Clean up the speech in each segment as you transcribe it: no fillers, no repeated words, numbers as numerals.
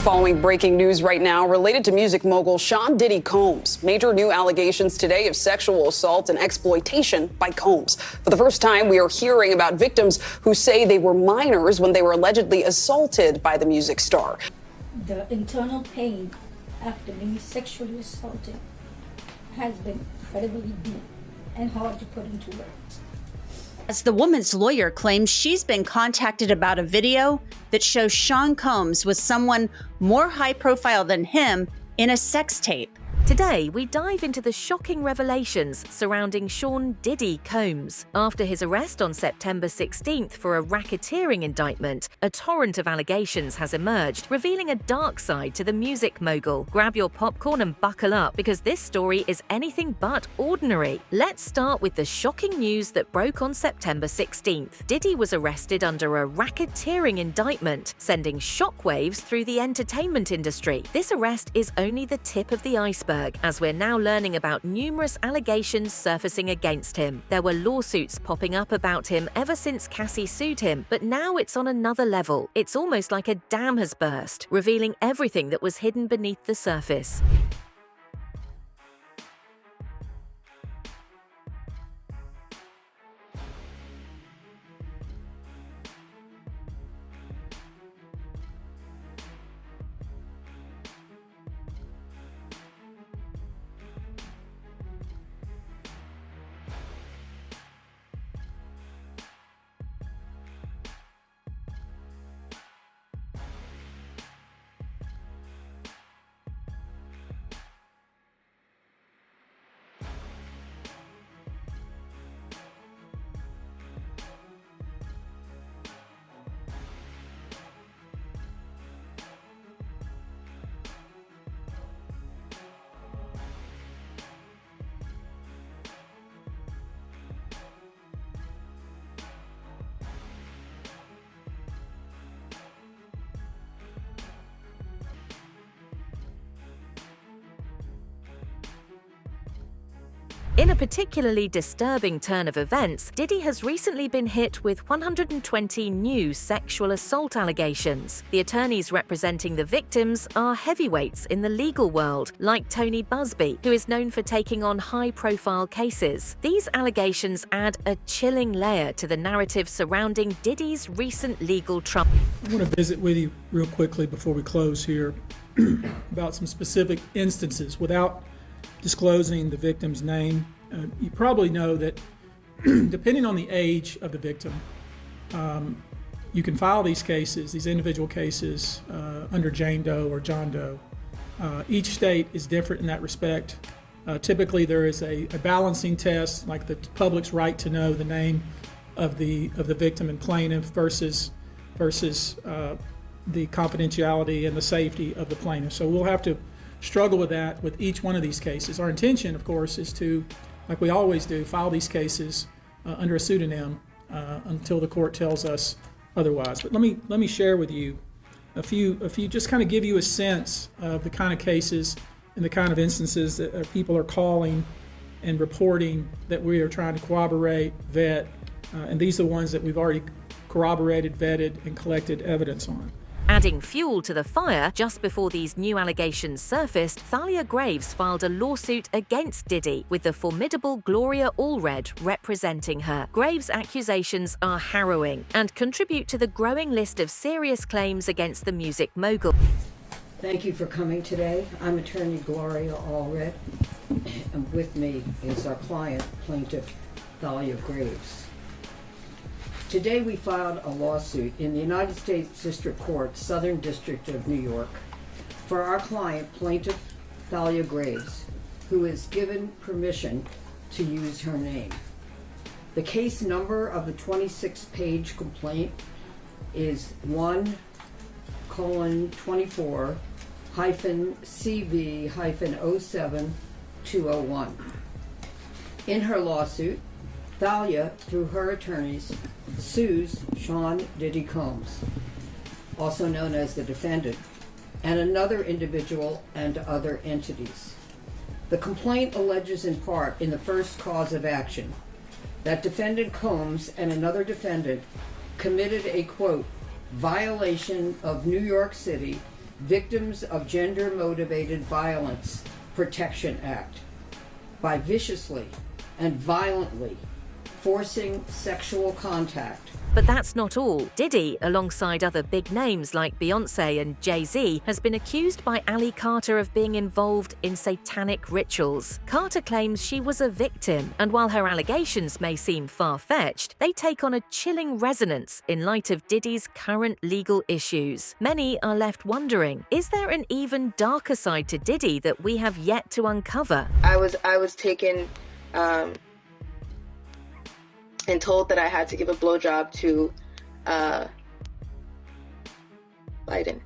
Following breaking news right now related to music mogul Sean Diddy Combs. Major new allegations today of sexual assault and exploitation by Combs. For the first time, we are hearing about victims who say they were minors when they were allegedly assaulted by the music star. The internal pain after being sexually assaulted has been incredibly deep and hard to put into words. As the woman's lawyer claims she's been contacted about a video that shows Sean Combs with someone more high profile than him in a sex tape. Today, we dive into the shocking revelations surrounding Sean Diddy Combs. After his arrest on September 16th for a racketeering indictment, a torrent of allegations has emerged, revealing a dark side to the music mogul. Grab your popcorn and buckle up, because this story is anything but ordinary. Let's start with the shocking news that broke on September 16th. Diddy was arrested under a racketeering indictment, sending shockwaves through the entertainment industry. This arrest is only the tip of the iceberg, as we're now learning about numerous allegations surfacing against him. There were lawsuits popping up about him ever since Cassie sued him, but now it's on another level. It's almost like a dam has burst, revealing everything that was hidden beneath the surface. In a particularly disturbing turn of events, Diddy has recently been hit with 120 new sexual assault allegations. The attorneys representing the victims are heavyweights in the legal world, like Tony Busby, who is known for taking on high-profile cases. These allegations add a chilling layer to the narrative surrounding Diddy's recent legal trouble. I want to visit with you real quickly before we close here about some specific instances without disclosing the victim's name. You probably know that depending on the age of the victim, you can file these cases, these individual cases, under Jane Doe or John Doe. Each state is different in that respect. Typically there is a balancing test, like the public's right to know the name of the victim and plaintiff versus the confidentiality and the safety of the plaintiff. So we'll have to struggle with that with each one of these cases. Our intention, of course, is to, like we always do, file these cases under a pseudonym until the court tells us otherwise. But let me share with you a few, just kind of give you a sense of the kind of cases and the kind of instances that people are calling and reporting that we are trying to corroborate, vet, and these are the ones that we've already corroborated, vetted, and collected evidence on. Adding fuel to the fire, just before these new allegations surfaced, Thalia Graves filed a lawsuit against Diddy, with the formidable Gloria Allred representing her. Graves' accusations are harrowing and contribute to the growing list of serious claims against the music mogul. Thank you for coming today. I'm attorney Gloria Allred, and with me is our client, plaintiff Thalia Graves. Today we filed a lawsuit in the United States District Court, Southern District of New York, for our client, plaintiff Thalia Graves, who is given permission to use her name. The case number of the 26-page complaint is 1:24-CV-07-201. In her lawsuit, Thalia, through her attorneys, sues Sean Diddy Combs, also known as the defendant, and another individual and other entities. The complaint alleges in part, in the first cause of action, that defendant Combs and another defendant committed a, quote, violation of New York City Victims of Gender Motivated Violence Protection Act by viciously and violently forcing sexual contact. But that's not all. Diddy, alongside other big names like Beyonce and Jay-Z, has been accused by Ali Carter of being involved in satanic rituals. Carter claims she was a victim, and while her allegations may seem far-fetched, they take on a chilling resonance in light of Diddy's current legal issues. Many are left wondering, is there an even darker side to Diddy that we have yet to uncover? I was taken and told that I had to give a blowjob to Biden.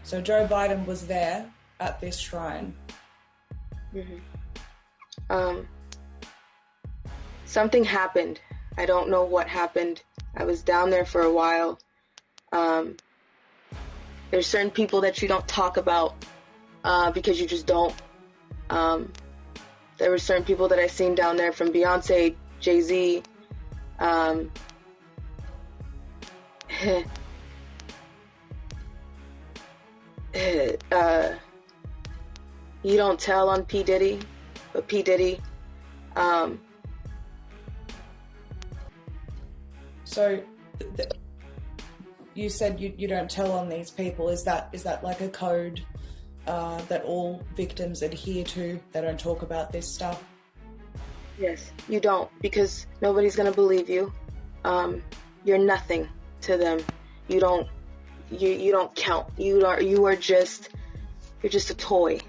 So Joe Biden was there at this shrine. Something happened. I don't know what happened. I was down there for a while. There's certain people that you don't talk about because you just don't. There were certain people that I seen down there, from Beyonce, Jay-Z. You don't tell on P. Diddy, but P. Diddy. So you said you don't tell on these people. Is that like a code that all victims adhere to? They don't talk about this stuff? Yes, you don't, because nobody's gonna believe you. You're nothing to them. You don't count. You're just a toy.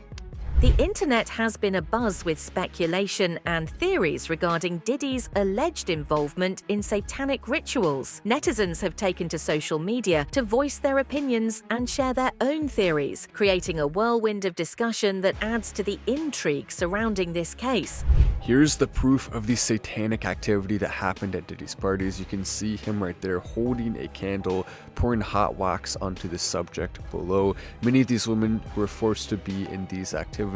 The internet has been abuzz with speculation and theories regarding Diddy's alleged involvement in satanic rituals. Netizens have taken to social media to voice their opinions and share their own theories, creating a whirlwind of discussion that adds to the intrigue surrounding this case. Here's the proof of the satanic activity that happened at Diddy's parties. You can see him right there holding a candle, pouring hot wax onto the subject below. Many of these women who were forced to be in these activities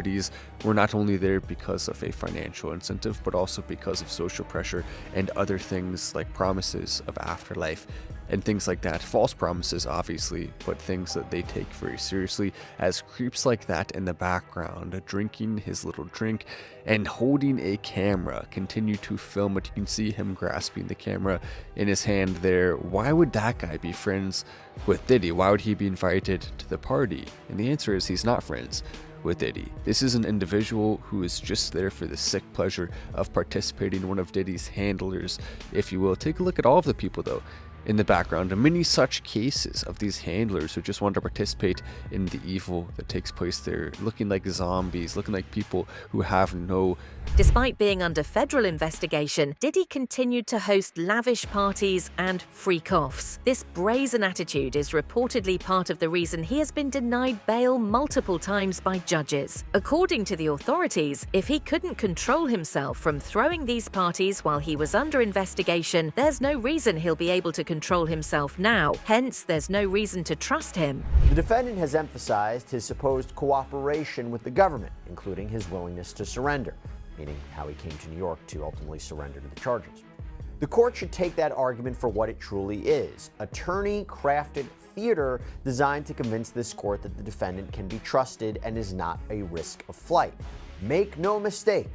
were not only there because of a financial incentive, but also because of social pressure and other things like promises of afterlife and things like that. False promises, obviously, but things that they take very seriously, as creeps like that in the background, drinking his little drink and holding a camera, continue to film it. You can see him grasping the camera in his hand there. Why would that guy be friends with Diddy? Why would he be invited to the party? And the answer is he's not friends with Diddy. This is an individual who is just there for the sick pleasure of participating, one of Diddy's handlers, if you will. Take a look at all of the people, though, in the background, and many such cases of these handlers who just want to participate in the evil that takes place there, looking like zombies, looking like people who have no... Despite being under federal investigation, Diddy continued to host lavish parties and freak-offs. This brazen attitude is reportedly part of the reason he has been denied bail multiple times by judges. According to the authorities, if he couldn't control himself from throwing these parties while he was under investigation, there's no reason he'll be able to control himself now. Hence, there's no reason to trust him. The defendant has emphasized his supposed cooperation with the government, including his willingness to surrender, meaning how he came to New York to ultimately surrender to the charges. The court should take that argument for what it truly is: attorney-crafted theater designed to convince this court that the defendant can be trusted and is not a risk of flight. Make no mistake,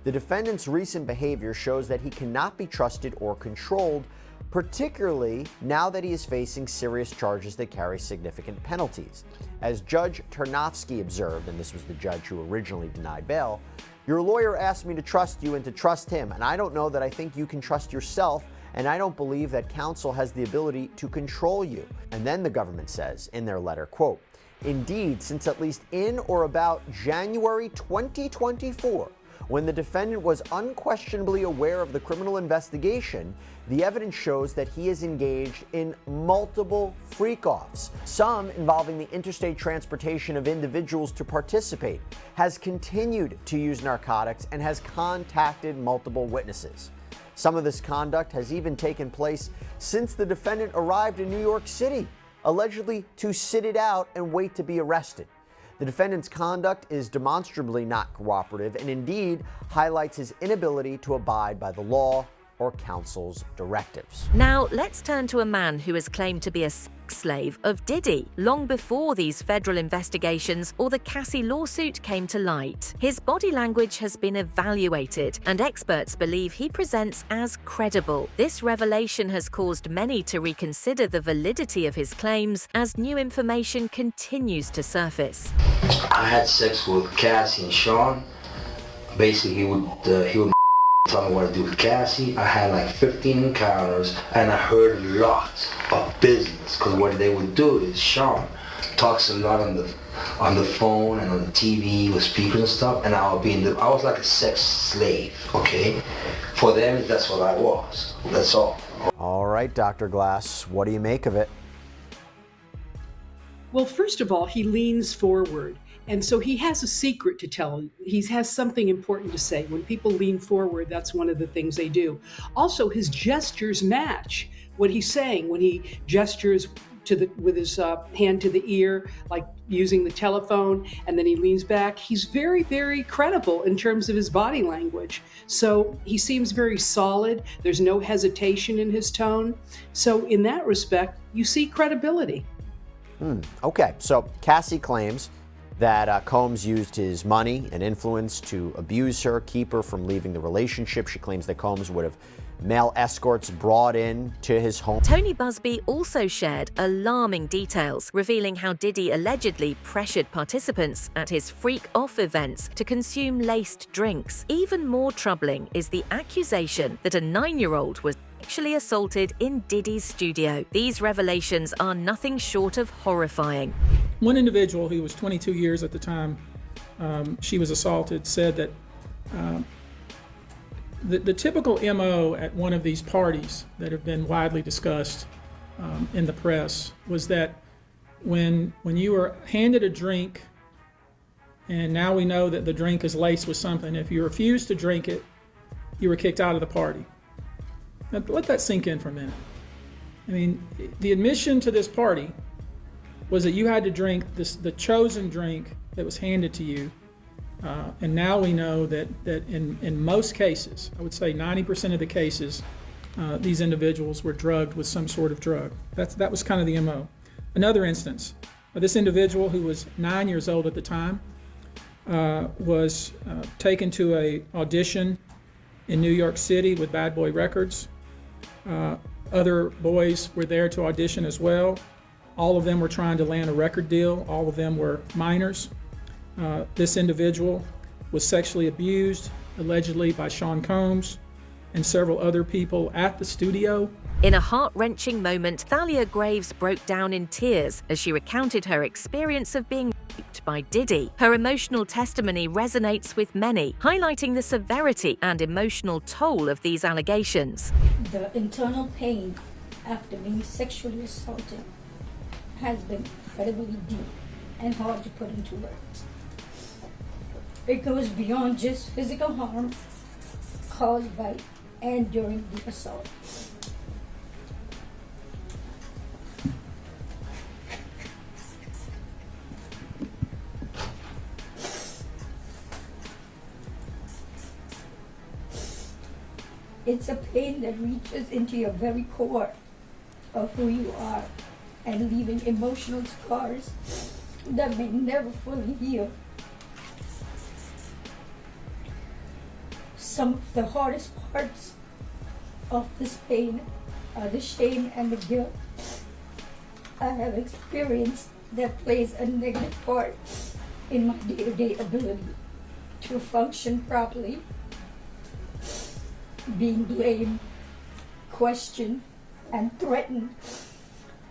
the defendant's recent behavior shows that he cannot be trusted or controlled, particularly now that he is facing serious charges that carry significant penalties. As Judge Tarnofsky observed, and this was the judge who originally denied bail, "Your lawyer asked me to trust you and to trust him, and I don't know that I think you can trust yourself, and I don't believe that counsel has the ability to control you." And then the government says in their letter, quote, "Indeed, since at least in or about January 2024, when the defendant was unquestionably aware of the criminal investigation, the evidence shows that he is engaged in multiple freak-offs, some involving the interstate transportation of individuals to participate, has continued to use narcotics, and has contacted multiple witnesses. Some of this conduct has even taken place since the defendant arrived in New York City, allegedly to sit it out and wait to be arrested. The defendant's conduct is demonstrably not cooperative and indeed highlights his inability to abide by the law or counsel's directives. Now, let's turn to a man who has claimed to be a sex slave of Diddy long before these federal investigations or the Cassie lawsuit came to light. His body language has been evaluated, and experts believe he presents as credible. This revelation has caused many to reconsider the validity of his claims as new information continues to surface. I had sex with Cassie and Sean. Basically, he would tell me what to do with Cassie. I had like 15 encounters, and I heard a lot of business, because what they would do is Sean talks a lot on the phone and on the TV with speakers and stuff, and I was like a sex slave, okay? For them, that's what I was. That's all. All right, Dr. Glass, what do you make of it? Well, first of all, he leans forward. And so he has a secret to tell. He has something important to say. When people lean forward, that's one of the things they do. Also, his gestures match what he's saying when he gestures with his hand to the ear, like using the telephone, and then he leans back. He's very, very credible in terms of his body language. So he seems very solid. There's no hesitation in his tone. So in that respect, you see credibility. Okay, so Cassie claims that Combs used his money and influence to abuse her, keep her from leaving the relationship. She claims that Combs would have male escorts brought in to his home. Tony Busby also shared alarming details, revealing how Diddy allegedly pressured participants at his freak-off events to consume laced drinks. Even more troubling is the accusation that a 9-year-old was sexually assaulted in Diddy's studio. These revelations are nothing short of horrifying. One individual who was 22 years at the time she was assaulted said that the typical MO at one of these parties that have been widely discussed in the press was that when you were handed a drink, and now we know that the drink is laced with something, if you refused to drink it, you were kicked out of the party. Now, let that sink in for a minute. I mean, the admission to this party was that you had to drink the chosen drink that was handed to you. And now we know that in most cases, I would say 90% of the cases, these individuals were drugged with some sort of drug. That was kind of the MO. Another instance, this individual who was 9 years old at the time was taken to an audition in New York City with Bad Boy Records. Other boys were there to audition as well. All of them were trying to land a record deal. All of them were minors. This individual was sexually abused, allegedly by Sean Combs and several other people at the studio. In a heart-wrenching moment, Thalia Graves broke down in tears as she recounted her experience of being raped by Diddy. Her emotional testimony resonates with many, highlighting the severity and emotional toll of these allegations. The internal pain after being sexually assaulted has been incredibly deep and hard to put into words. It goes beyond just physical harm caused by and during the assault. It's a pain that reaches into your very core of who you are and leaving emotional scars that may never fully heal. Some of the hardest parts of this pain are the shame and the guilt I have experienced that plays a negative part in my day-to-day ability to function properly. Being blamed, questioned, and threatened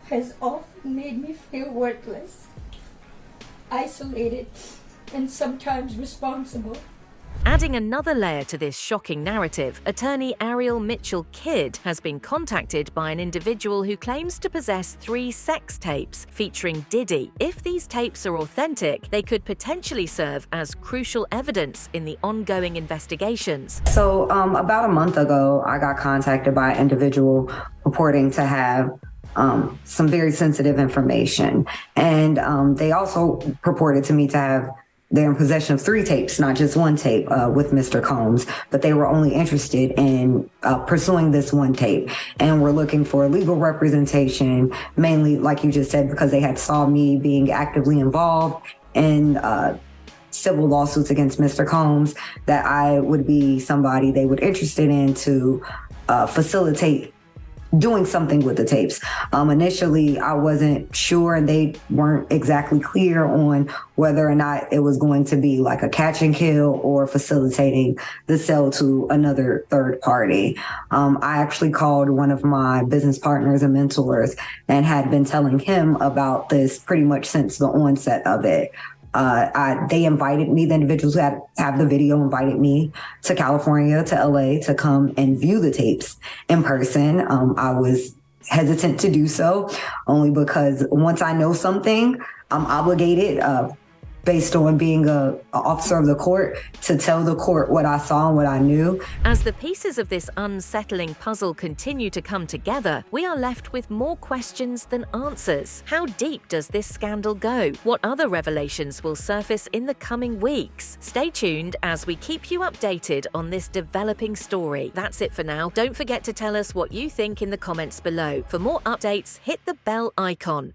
has often made me feel worthless, isolated, and sometimes responsible. Adding another layer to this shocking narrative, attorney Ariel Mitchell-Kidd has been contacted by an individual who claims to possess 3 sex tapes featuring Diddy. If these tapes are authentic, they could potentially serve as crucial evidence in the ongoing investigations. So about a month ago, I got contacted by an individual purporting to have some very sensitive information. And they also purported to me to have they're in possession of 3 tapes, not just 1 tape with Mr. Combs, but they were only interested in pursuing this 1 tape and were looking for legal representation, mainly, like you just said, because they had saw me being actively involved in civil lawsuits against Mr. Combs, that I would be somebody they were interested in to facilitate doing something with the tapes. Initially, I wasn't sure, and they weren't exactly clear on whether or not it was going to be like a catch and kill or facilitating the sale to another third party. I actually called one of my business partners and mentors and had been telling him about this pretty much since the onset of it. They invited me, the individuals who have the video invited me to California, to LA, to come and view the tapes in person. I was hesitant to do so only because once I know something, I'm obligated, based on being an officer of the court, to tell the court what I saw and what I knew. As the pieces of this unsettling puzzle continue to come together, we are left with more questions than answers. How deep does this scandal go? What other revelations will surface in the coming weeks? Stay tuned as we keep you updated on this developing story. That's it for now. Don't forget to tell us what you think in the comments below. For more updates, hit the bell icon.